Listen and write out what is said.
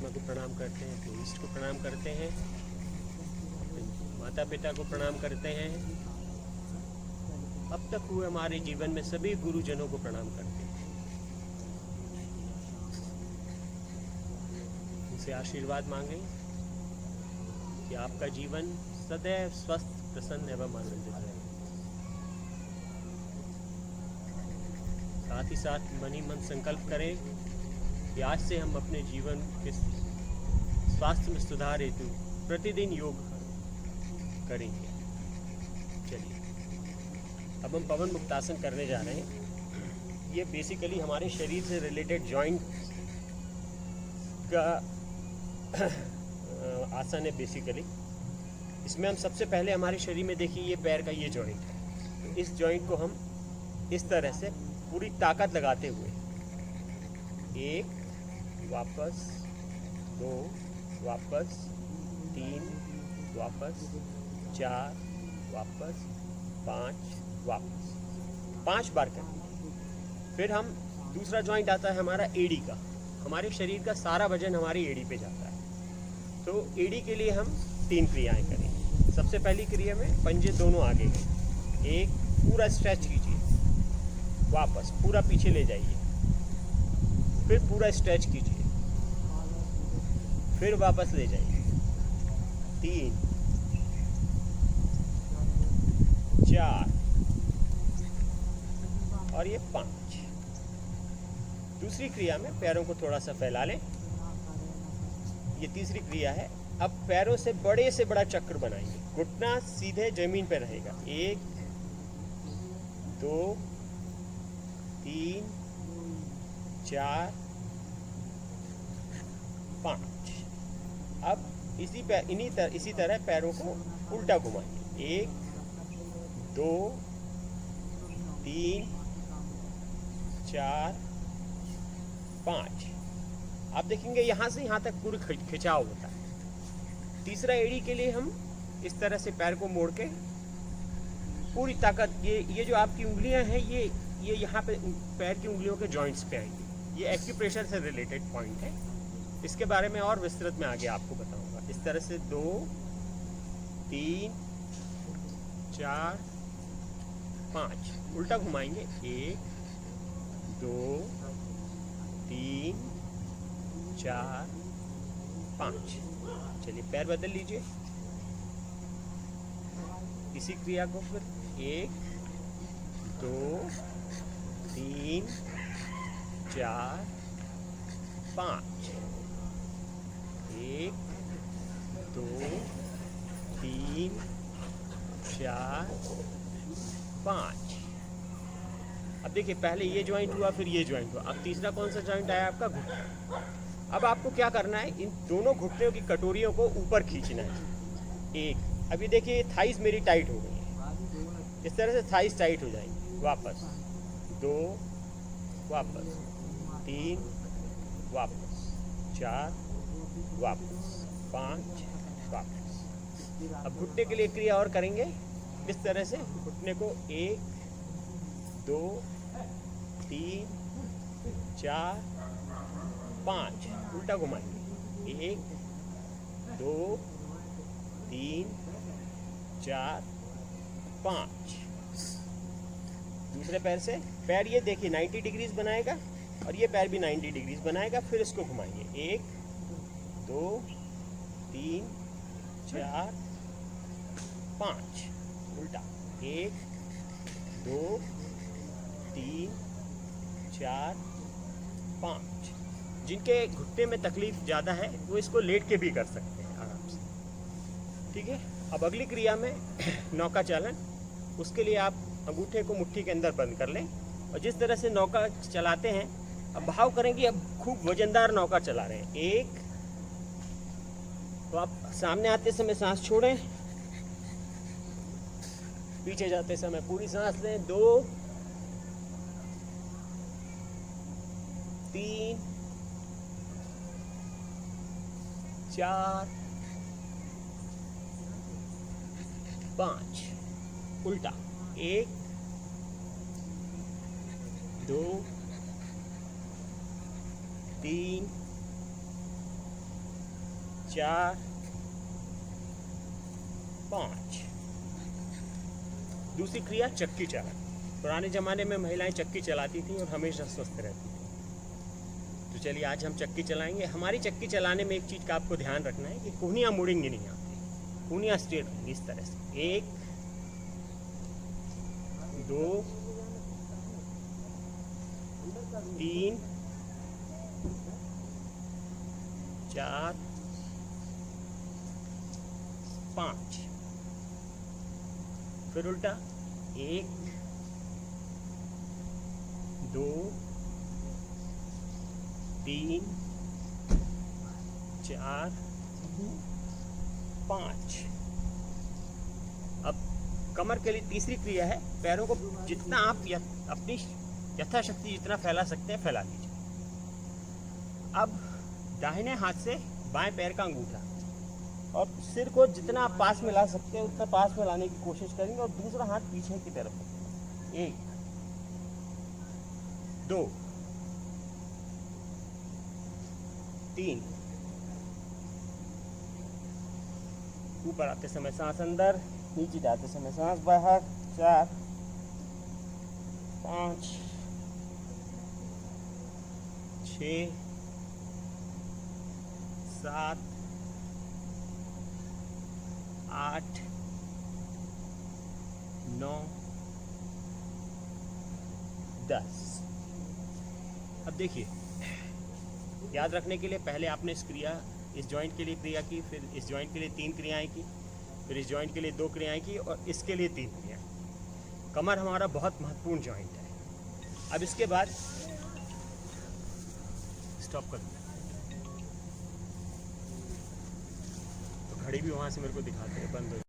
परमात्मा को प्रणाम करते हैं, अपने ईष्ट को प्रणाम करते हैं, अपने माता पिता को प्रणाम करते हैं। अब तक हुए हमारे जीवन में सभी गुरुजनों को प्रणाम करते हैं, उनसे आशीर्वाद मांगे कि आपका जीवन सदैव स्वस्थ, प्रसन्न एवं आनंदित रहे। साथ ही साथ मन ही मन संकल्प करें कि आज से हम अपने जीवन के स्वास्थ्य में सुधार हेतु प्रतिदिन योग करेंगे। चलिए अब हम पवन मुक्तासन करने जा रहे हैं। ये बेसिकली हमारे शरीर से रिलेटेड जॉइंट का आसन है। बेसिकली इसमें हम सबसे पहले हमारे शरीर में देखिए ये पैर का ये जॉइंट है, तो इस जॉइंट को हम इस तरह से पूरी ताकत लगाते हुए 1 वापस, 2 वापस, 3 वापस, 4 वापस, 5 वापस, 5 बार करेंगे। फिर हम दूसरा जॉइंट आता है हमारा एड़ी का। हमारे शरीर का सारा वजन हमारी एड़ी पे जाता है, तो एड़ी के लिए हम 3 क्रियाएं करेंगे। सबसे पहली क्रिया में पंजे दोनों आगे गए, 1 पूरा स्ट्रेच कीजिए, वापस पूरा पीछे ले जाइए, फिर पूरा स्ट्रेच कीजिए, फिर वापस ले जाइए, 3 4 और ये 5। दूसरी क्रिया में पैरों को थोड़ा सा फैला लें, ये तीसरी क्रिया है। अब पैरों से बड़ा चक्र बनाएंगे, घुटना सीधे जमीन पर रहेगा, 1 2 3 4 5। अब इसी तरह पैरों को उल्टा घुमाएंगे, 1 2 3 4 5। आप देखेंगे यहाँ से यहाँ तक पूरी खिंचाव होता है। तीसरा एड़ी के लिए हम इस तरह से पैर को मोड़ के पूरी ताकत, ये जो आपकी उंगलियां हैं ये यहाँ पे पैर की उंगलियों के जॉइंट्स पे आएंगी। ये एक्यूप्रेशर से रिलेटेड पॉइंट है, इसके बारे में और विस्तृत में आगे आपको बताऊंगा। इस तरह से 2 3 4 5 उल्टा घुमाएंगे, 1 2 3 4 5। चलिए पैर बदल लीजिए, इसी क्रिया को फिर 1 2 3 4 5, 1 2 3 4 5। अब देखिए पहले ये ज्वाइंट हुआ, फिर ये ज्वाइंट हुआ, अब तीसरा कौन सा ज्वाइंट आया आपका? घुटना। अब आपको क्या करना है, इन दोनों घुटनों की कटोरियों को ऊपर खींचना है। 1, अभी देखिए थाइस मेरी टाइट हो गई है, इस तरह से थाइस टाइट हो जाएंगी। वापस 2 वापस, 3 वापस, 4 वापस, 5 वापस। अब घुटने के लिए क्रिया और करेंगे, इस तरह से घुटने को 1 2 3 4 5 उल्टा घुमाएंगे, 1 2 3 4 5। दूसरे पैर से, पैर ये देखिए 90 डिग्रीज बनाएगा और ये पैर भी 90 डिग्रीज बनाएगा। फिर इसको घुमाएंगे, 1 2 3 4 5 उल्टा, 1 2 3 4 5। जिनके घुटने में तकलीफ ज़्यादा है वो इसको लेट के भी कर सकते हैं आराम से, ठीक है। अब अगली क्रिया में नौका चालन, उसके लिए आप अंगूठे को मुट्ठी के अंदर बंद कर लें और जिस तरह से नौका चलाते हैं, अब भाव करेंगे, अब खूब वजनदार नौका चला रहे हैं। 1 तो आप सामने आते समय सांस छोड़ें, पीछे जाते समय पूरी सांस लें, 2 3 4 5 उल्टा, 1 2 3 4 5। दूसरी क्रिया चक्की चालन। पुराने ज़माने में महिलाएं चक्की चलाती थी और हमेशा स्वस्थ रहती थी। तो चलिए आज हम चक्की चलाएंगे। हमारी चक्की चलाने में एक चीज़ का आपको ध्यान रखना है कि कूहनियाँ मुड़ेंगी नहीं आपकी, कूहनियाँ स्ट्रेट होंगी इस तरह से। 1 2 3 4 5। फिर उल्टा 1 2 3 4 5। अब कमर के लिए तीसरी क्रिया है, पैरों को जितना आप अपनी यथाशक्ति जितना फैला सकते हैं फैला लीजिए। अब दाहिने हाथ से बाएं पैर का अंगूठा और सिर को जितना आप पास में ला सकते हैं उतना पास में लाने की कोशिश करेंगे और दूसरा हाथ पीछे की तरफ। 1 2 3। ऊपर आते समय सांस अंदर, नीचे जाते समय सांस बाहर। 4 5 6 7 8 9 10। अब देखिए, याद रखने के लिए पहले आपने इस जॉइंट के लिए क्रिया की, फिर इस जॉइंट के लिए 3 क्रियाएं की, फिर इस जॉइंट के लिए 2 क्रियाएं की और इसके लिए 3 क्रियाएं। कमर हमारा बहुत महत्वपूर्ण जॉइंट है। अब इसके बाद स्टॉप कर दिया तो घड़ी भी वहाँ से मेरे को दिखाते हैं बंद हो